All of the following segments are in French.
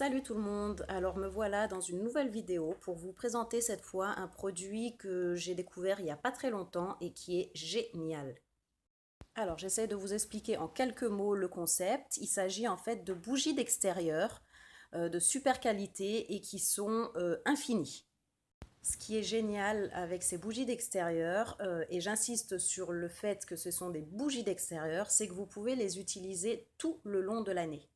Salut tout le monde, alors me voilà dans une nouvelle vidéo pour vous présenter cette fois un produit que j'ai découvert il n'y a pas très longtemps et qui est génial. Alors j'essaie de vous expliquer en quelques mots le concept. Il s'agit en fait de bougies d'extérieur de super qualité et qui sont infinies. Ce qui est génial avec ces bougies d'extérieur, et j'insiste sur le fait que ce sont des bougies d'extérieur, c'est que vous pouvez les utiliser tout le long de l'année.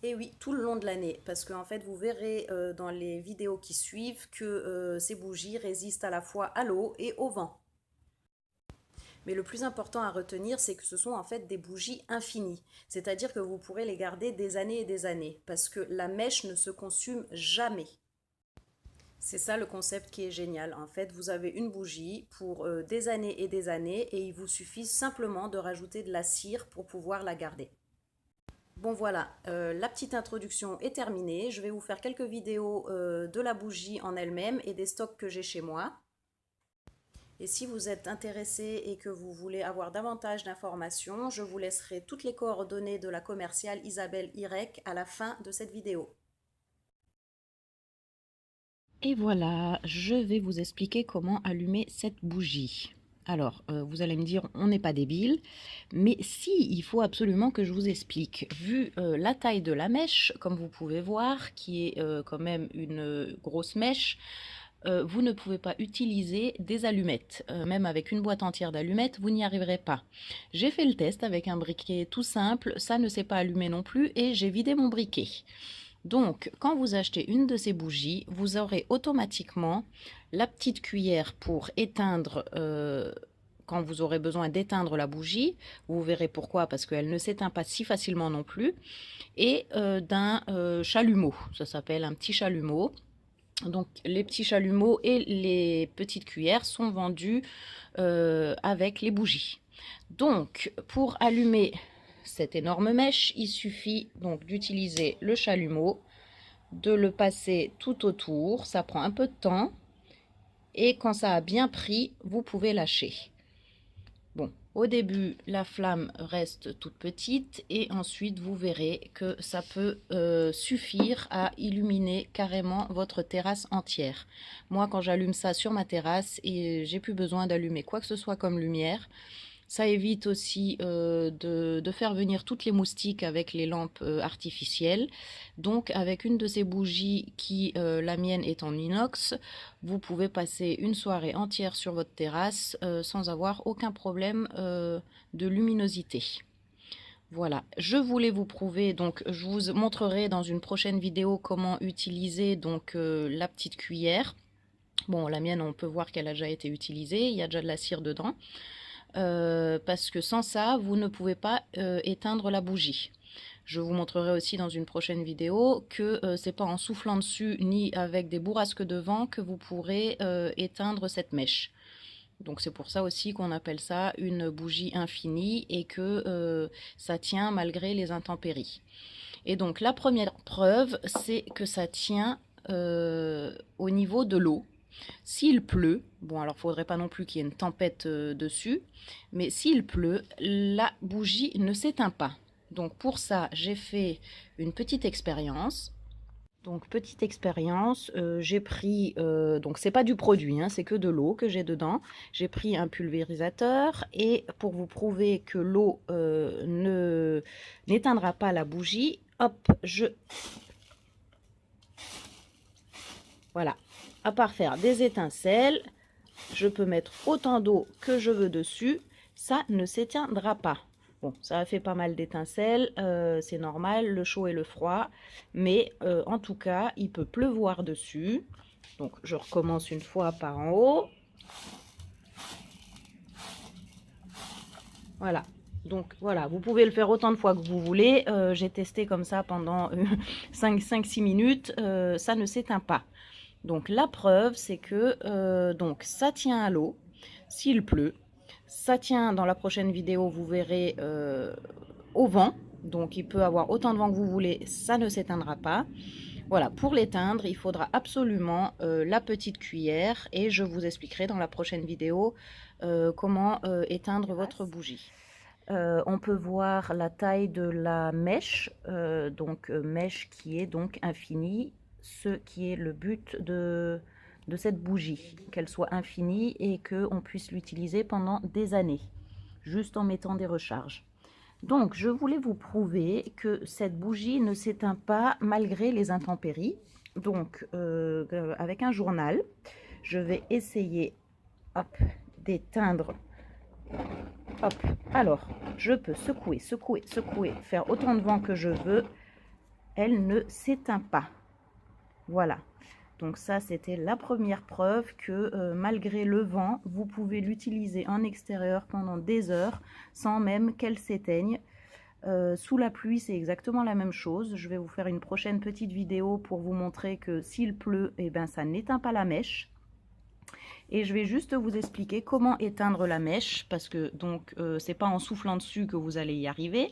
Et oui, tout le long de l'année, parce qu'en fait, vous verrez dans les vidéos qui suivent que ces bougies résistent à la fois à l'eau et au vent. Mais le plus important à retenir, c'est que ce sont en fait des bougies infinies, c'est-à-dire que vous pourrez les garder des années et des années, parce que la mèche ne se consume jamais. C'est ça le concept qui est génial. En fait, vous avez une bougie pour des années et des années, et il vous suffit simplement de rajouter de la cire pour pouvoir la garder. Bon voilà, la petite introduction est terminée. Je vais vous faire quelques vidéos de la bougie en elle-même et des stocks que j'ai chez moi. Et si vous êtes intéressé et que vous voulez avoir davantage d'informations, je vous laisserai toutes les coordonnées de la commerciale Isabelle Irek à la fin de cette vidéo. Et voilà, je vais vous expliquer comment allumer cette bougie. Alors, vous allez me dire, on n'est pas débile, mais si, il faut absolument que je vous explique. Vu la taille de la mèche, comme vous pouvez voir, qui est quand même une grosse mèche, vous ne pouvez pas utiliser des allumettes. Même avec une boîte entière d'allumettes, vous n'y arriverez pas. J'ai fait le test avec un briquet tout simple, ça ne s'est pas allumé non plus, et j'ai vidé mon briquet. Donc, quand vous achetez une de ces bougies, vous aurez automatiquement la petite cuillère pour éteindre, quand vous aurez besoin d'éteindre la bougie. Vous verrez pourquoi, parce qu'elle ne s'éteint pas si facilement non plus. Et d'un chalumeau, ça s'appelle un petit chalumeau. Donc, les petits chalumeaux et les petites cuillères sont vendus avec les bougies. Donc, pour allumer cette énorme mèche, il suffit donc d'utiliser le chalumeau, de le passer tout autour. Ça prend un peu de temps. Et quand ça a bien pris, vous pouvez lâcher. Bon, au début, la flamme reste toute petite et ensuite, vous verrez que ça peut suffire à illuminer carrément votre terrasse entière. Moi, quand j'allume ça sur ma terrasse, et j'ai plus besoin d'allumer quoi que ce soit comme lumière. Ça évite aussi de faire venir toutes les moustiques avec les lampes artificielles. Donc avec une de ces bougies qui, la mienne est en inox, vous pouvez passer une soirée entière sur votre terrasse sans avoir aucun problème de luminosité. Voilà, je voulais vous prouver, donc je vous montrerai dans une prochaine vidéo comment utiliser donc la petite cuillère. Bon, la mienne, on peut voir qu'elle a déjà été utilisée, il y a déjà de la cire dedans. Parce que sans ça, vous ne pouvez pas éteindre la bougie. Je vous montrerai aussi dans une prochaine vidéo que c'est pas en soufflant dessus ni avec des bourrasques de vent que vous pourrez éteindre cette mèche. Donc c'est pour ça aussi qu'on appelle ça une bougie infinie et que ça tient malgré les intempéries. Et donc la première preuve, c'est que ça tient au niveau de l'eau. S'il pleut, bon alors il ne faudrait pas non plus qu'il y ait une tempête dessus, mais s'il pleut, la bougie ne s'éteint pas. Donc pour ça, j'ai fait une petite expérience. Donc petite expérience, j'ai pris, donc c'est pas du produit, hein, c'est que de l'eau que j'ai dedans. J'ai pris un pulvérisateur et pour vous prouver que l'eau ne n'éteindra pas la bougie, hop, voilà, à part faire des étincelles, je peux mettre autant d'eau que je veux dessus, ça ne s'éteindra pas. Bon, ça a fait pas mal d'étincelles, c'est normal, le chaud et le froid, mais en tout cas, il peut pleuvoir dessus. Donc, je recommence une fois par en haut. Voilà. Donc voilà, vous pouvez le faire autant de fois que vous voulez. J'ai testé comme ça pendant 5-6 minutes, ça ne s'éteint pas. Donc la preuve, c'est que donc ça tient à l'eau s'il pleut. Ça tient, dans la prochaine vidéo, vous verrez, au vent. Donc il peut avoir autant de vent que vous voulez, ça ne s'éteindra pas. Voilà, pour l'éteindre, il faudra absolument la petite cuillère et je vous expliquerai dans la prochaine vidéo comment éteindre votre bougie. On peut voir la taille de la mèche, mèche qui est donc infinie, ce qui est le but de cette bougie, qu'elle soit infinie et qu'on puisse l'utiliser pendant des années, juste en mettant des recharges. Donc, je voulais vous prouver que cette bougie ne s'éteint pas malgré les intempéries. Donc, avec un journal, je vais essayer d'éteindre. Hop, alors, je peux secouer, secouer, secouer, faire autant de vent que je veux. Elle ne s'éteint pas. Voilà. Donc ça, c'était la première preuve que malgré le vent, vous pouvez l'utiliser en extérieur pendant des heures sans même qu'elle s'éteigne. Sous la pluie, c'est exactement la même chose. Je vais vous faire une prochaine petite vidéo pour vous montrer que s'il pleut, eh ben, ça n'éteint pas la mèche. Et je vais juste vous expliquer comment éteindre la mèche, parce que donc c'est pas en soufflant dessus que vous allez y arriver.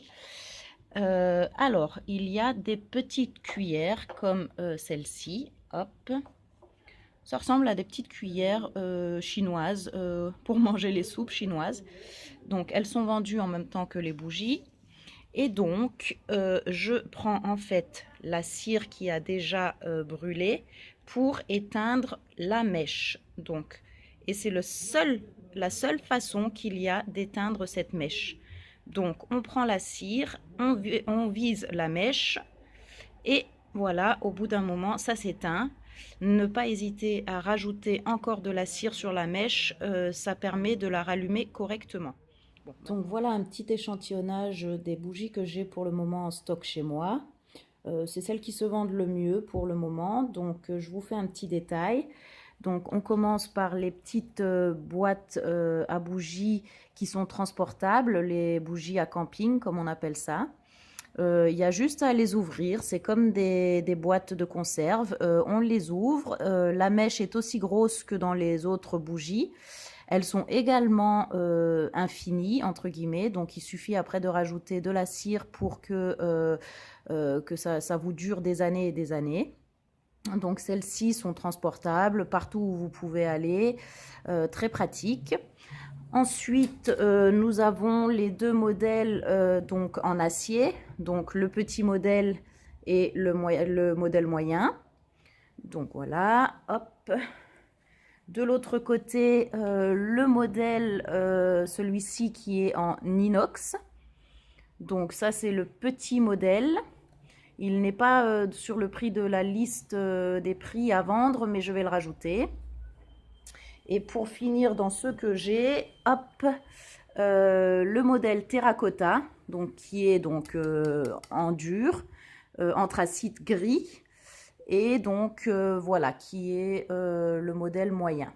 Alors, il y a des petites cuillères comme celle-ci. Hop. Ça ressemble à des petites cuillères chinoises pour manger les soupes chinoises. Donc, elles sont vendues en même temps que les bougies. Et donc, je prends en fait la cire qui a déjà brûlé pour éteindre la mèche. Donc, et c'est la seule façon qu'il y a d'éteindre cette mèche. Donc, on prend la cire, on vise la mèche et voilà, au bout d'un moment, ça s'éteint. Ne pas hésiter à rajouter encore de la cire sur la mèche, ça permet de la rallumer correctement. Bon, donc voilà un petit échantillonnage des bougies que j'ai pour le moment en stock chez moi. C'est celles qui se vendent le mieux pour le moment, donc je vous fais un petit détail. Donc on commence par les petites boîtes à bougies qui sont transportables, les bougies à camping comme on appelle ça. Il y a juste à les ouvrir, c'est comme des boîtes de conserve. On les ouvre, la mèche est aussi grosse que dans les autres bougies. Elles sont également infinies, entre guillemets, donc il suffit après de rajouter de la cire pour que ça vous dure des années et des années. Donc celles-ci sont transportables partout où vous pouvez aller, très pratique. Ensuite, nous avons les deux modèles donc en acier, donc le petit modèle et le modèle moyen. Donc voilà, hop. De l'autre côté, le modèle, celui-ci qui est en inox. Donc ça, c'est le petit modèle. Il n'est pas sur le prix de la liste des prix à vendre, mais je vais le rajouter. Et pour finir dans ce que j'ai, hop, le modèle terracotta, donc qui est donc en dur, anthracite gris, et donc voilà, qui est le modèle moyen.